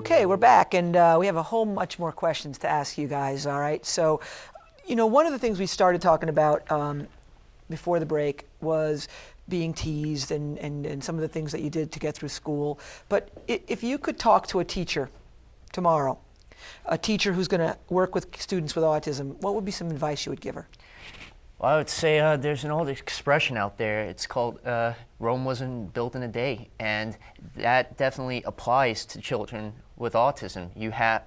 Okay, we're back, and we have a whole much more questions to ask you guys, all right? So, one of the things we started talking about before the break was being teased and some of the things that you did to get through school. But if you could talk to a teacher tomorrow, a teacher who's going to work with students with autism, what would be some advice you would give her? Well, I would say there's an old expression out there. It's called Rome wasn't built in a day, and that definitely applies to children with autism. You have,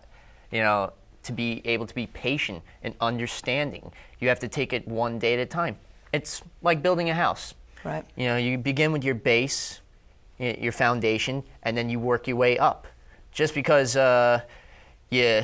to be able to be patient and understanding. You have to take it one day at a time. It's like building a house. Right. You begin with your base, your foundation, and then you work your way up. Just because you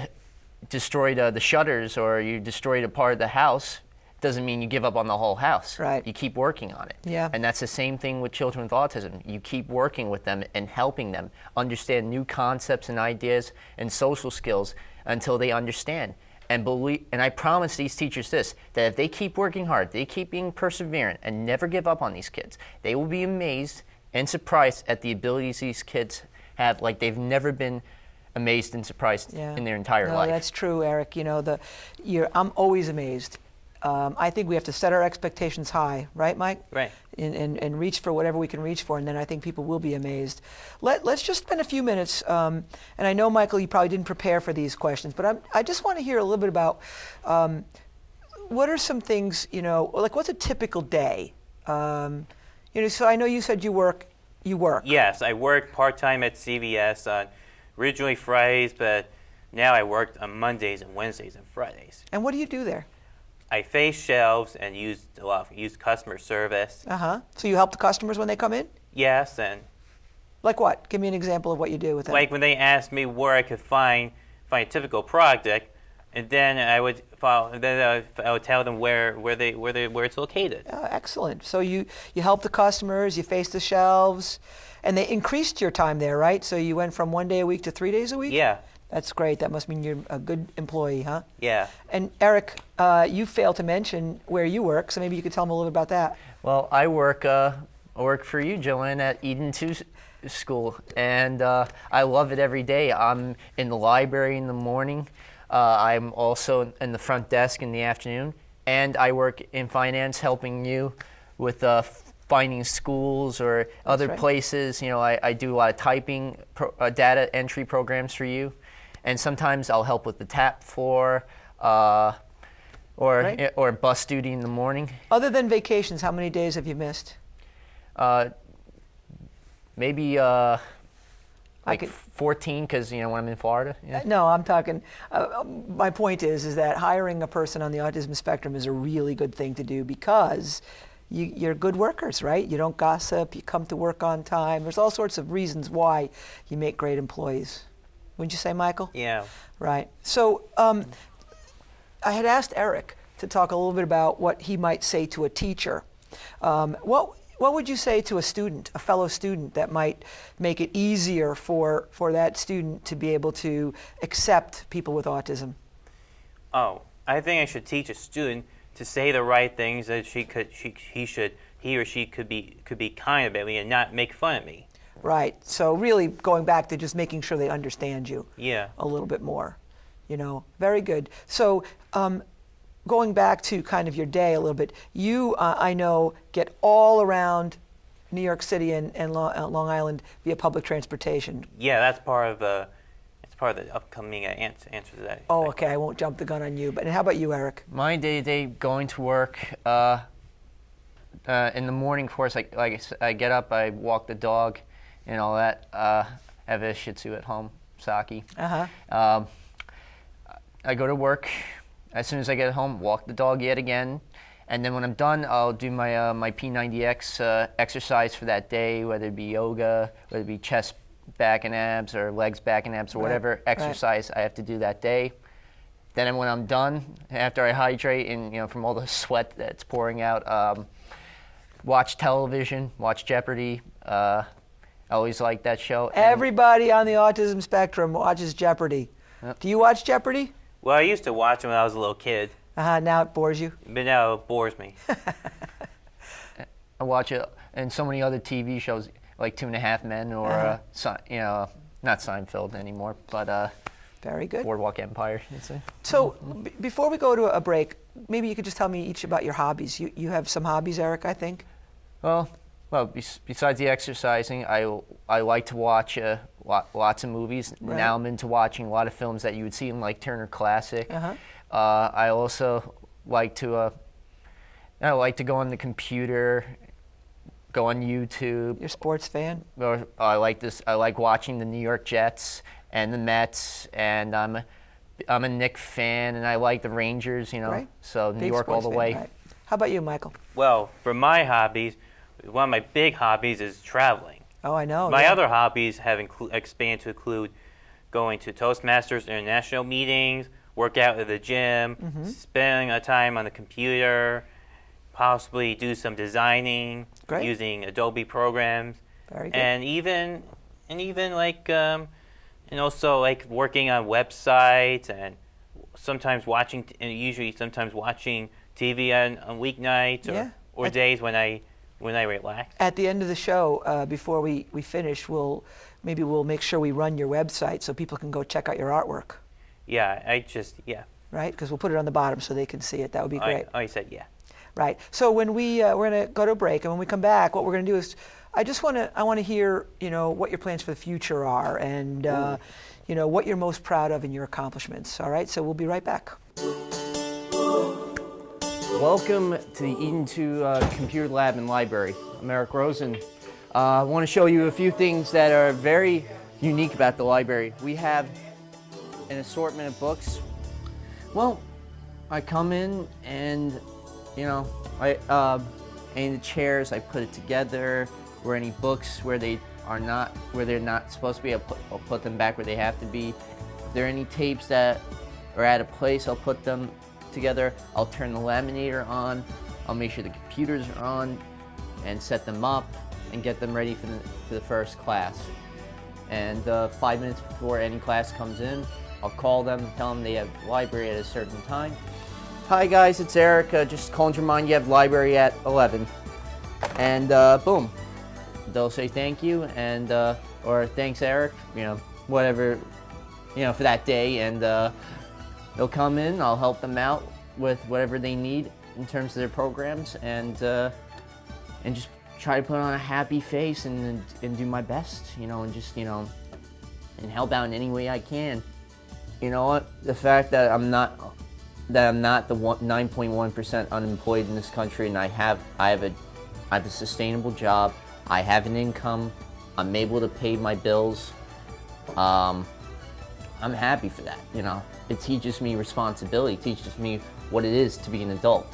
destroyed the shutters or you destroyed a part of the house doesn't mean you give up on the whole house. Right. You keep working on it. Yeah. And that's the same thing with children with autism. You keep working with them and helping them understand new concepts and ideas and social skills until they understand. And I promise these teachers this, that if they keep working hard, they keep being perseverant and never give up on these kids, they will be amazed and surprised at the abilities these kids have like they've never been amazed and surprised in their entire life. That's true, Eric. I'm always amazed. I think we have to set our expectations high, right, Mike? Right. And reach for whatever we can reach for, and then I think people will be amazed. Let's just spend a few minutes, and I know, Michael, you probably didn't prepare for these questions, but I just want to hear a little bit about what are some things, like what's a typical day? So I know you said you work. Yes, I work part-time at CVS on originally Fridays, but now I work on Mondays and Wednesdays and Fridays. And what do you do there? I face shelves and use customer service. So you help the customers when they come in? Yes, and like what? Give me an example of what you do with them. Like when they ask me where I could find a typical project, and then I would tell them where it's located. Oh, excellent. So you help the customers, you face the shelves, and they increased your time there, right? So you went from 1 day a week to 3 days a week? Yeah. That's great. That must mean you're a good employee, huh? Yeah. And Eric, you failed to mention where you work, so maybe you could tell them a little bit about that. Well, I work for you, Joanne, at Eden 2 School, and I love it every day. I'm in the library in the morning. I'm also in the front desk in the afternoon, and I work in finance helping you with finding schools or other places. I do a lot of typing, data entry programs for you. And sometimes I'll help with the tap floor or bus duty in the morning. Other than vacations, how many days have you missed? Maybe 14, because when I'm in Florida. Yeah. No, I'm talking. My point is that hiring a person on the autism spectrum is a really good thing to do because you're good workers, right? You don't gossip. You come to work on time. There's all sorts of reasons why you make great employees. Wouldn't you say, Michael? Yeah. Right. So I had asked Eric to talk a little bit about what he might say to a teacher. What would you say to a student, a fellow student, that might make it easier for that student to be able to accept people with autism? Oh, I think I should teach a student to say the right things, that he or she could be kind about me and not make fun of me. Right. So really going back to just making sure they understand you a little bit more. Very good. So going back to kind of your day a little bit, you, I know, get all around New York City and Long Island via public transportation. Yeah, that's part of the upcoming answer to that. Oh, okay. I won't jump the gun on you. But how about you, Eric? My day-to-day going to work, in the morning, of course, I get up, I walk the dog, and all that. I have a Shih Tzu at home, Saki. I go to work. As soon as I get home, walk the dog yet again. And then when I'm done, I'll do my P90X exercise for that day, whether it be yoga, whether it be chest, back and abs, or legs, back and abs, or whatever exercise I have to do that day. Then when I'm done, after I hydrate and from all the sweat that's pouring out, watch television, watch Jeopardy. I always like that show. Everybody on the autism spectrum watches Jeopardy. Yep. Do you watch Jeopardy? Well, I used to watch it when I was a little kid. Now it bores you? But now it bores me. I watch it and so many other TV shows like 2.5 Men or not Seinfeld anymore, but very good. Boardwalk Empire. I'd say. So before we go to a break, maybe you could just tell me each about your hobbies. You have some hobbies, Eric, I think. Well, besides the exercising, I like to watch lots of movies. Right. Now I'm into watching a lot of films that you would see in like Turner Classic. Uh-huh. I also like to go on the computer, go on YouTube. You're a sports fan? Or I like watching the New York Jets and the Mets, and I'm a Knicks fan, and I like the Rangers. Right. So New Big York all sports the fan, way. right. How about you, Michael? Well, for my hobbies, one of my big hobbies is traveling. Oh, I know. My yeah. other hobbies have expanded to include going to Toastmasters international meetings, work out at the gym, spending time on the computer, possibly do some designing using Adobe programs, Very good. and even like and also like working on websites and sometimes watching sometimes watching TV on weeknights or days when I relax. At the end of the show, before we finish, we'll make sure we run your website so people can go check out your artwork. Yeah, Right, because we'll put it on the bottom so they can see it. That would be great. I said yeah. Right. So when we're going to go to a break, and when we come back, what we're going to do is, I want to hear, what your plans for the future are, and what you're most proud of in your accomplishments. All right. So we'll be right back. Welcome to the Eden 2 Computer Lab and Library. I'm Eric Rosen. I want to show you a few things that are very unique about the library. We have an assortment of books. Well, I come in and, any of the chairs, I put it together, or any books where they're not supposed to be, I'll put them back where they have to be. If there are any tapes that are out of place, I'll put them together. I'll turn the laminator on. I'll make sure the computers are on and set them up and get them ready for the first class. And 5 minutes before any class comes in, I'll call them, tell them they have library at a certain time. Hi guys, it's Eric. Just calling to remind you have library at 11. And boom, they'll say thank you and or thanks Eric, whatever, for that day, and they'll come in. I'll help them out with whatever they need in terms of their programs, and just try to put on a happy face and do my best, and just and help out in any way I can. You know what? The fact that I'm not the 9.1% unemployed in this country, and I have a sustainable job. I have an income. I'm able to pay my bills. I'm happy for that. It teaches me responsibility. It teaches me what it is to be an adult.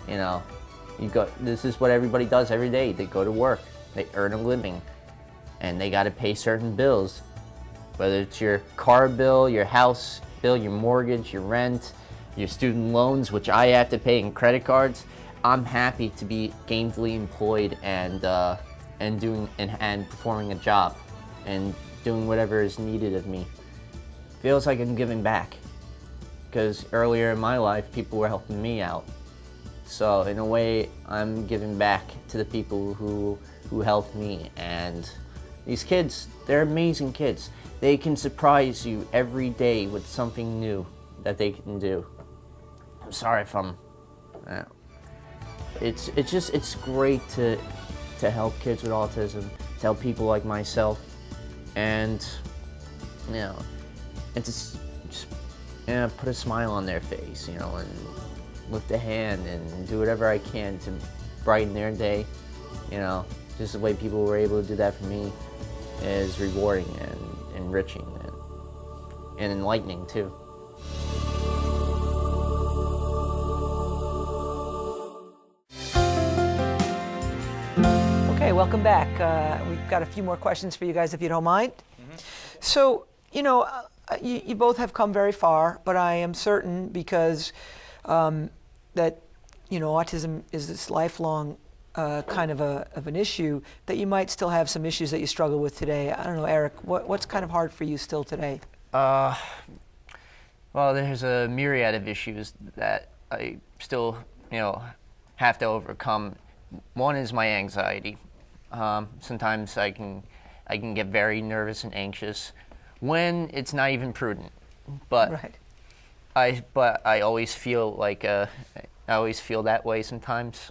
This is what everybody does every day. They go to work, they earn a living, and they got to pay certain bills. Whether it's your car bill, your house bill, your mortgage, your rent, your student loans, which I have to pay, and credit cards. I'm happy to be gainfully employed and performing a job and doing whatever is needed of me. Feels like I'm giving back, because earlier in my life people were helping me out. So in a way, I'm giving back to the people who helped me. And these kids, they're amazing kids. They can surprise you every day with something new that they can do. I'm sorry if I'm. It's great to help kids with autism, to help people like myself, and and just put a smile on their face, and lift a hand and do whatever I can to brighten their day. Just the way people were able to do that for me is rewarding and enriching and enlightening too. Okay, welcome back. We've got a few more questions for you guys, if you don't mind. So, you both have come very far, but I am certain, because that autism is this lifelong kind of an issue, that you might still have some issues that you struggle with today. I don't know, Eric, what's kind of hard for you still today? Well, there's a myriad of issues that I still, have to overcome. One is my anxiety. Sometimes I can get very nervous and anxious. when it's not even prudent. But Right. I always feel like I always feel that way sometimes.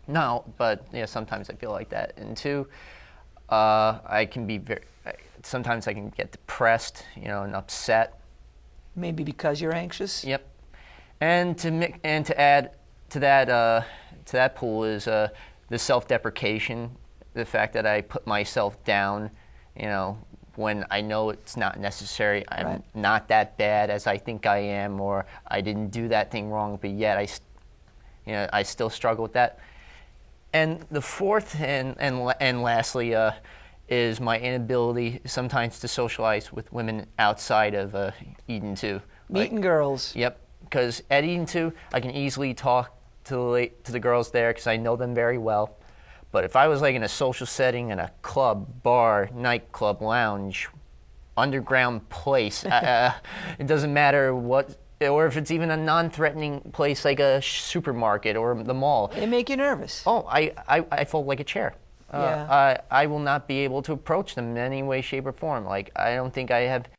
No, but yeah, sometimes I feel like that. And two, I can be sometimes I can get depressed, and upset. Maybe because you're anxious. Yep. And to add to that pool is the self-deprecation, the fact that I put myself down, when I know it's not necessary. I'm not that bad as I think I am, or I didn't do that thing wrong, but yet I still struggle with that. And the fourth and lastly is my inability sometimes to socialize with women outside of Eden 2. Meeting girls. Yep, because at Eden 2, I can easily talk to the girls there because I know them very well. But if I was like in a social setting, in a club, bar, nightclub, lounge, underground place, it doesn't matter what, or if it's even a non-threatening place like a supermarket or the mall. They make you nervous. Oh, I fold like a chair. Yeah. I will not be able to approach them in any way, shape, or form. Like, I don't think I have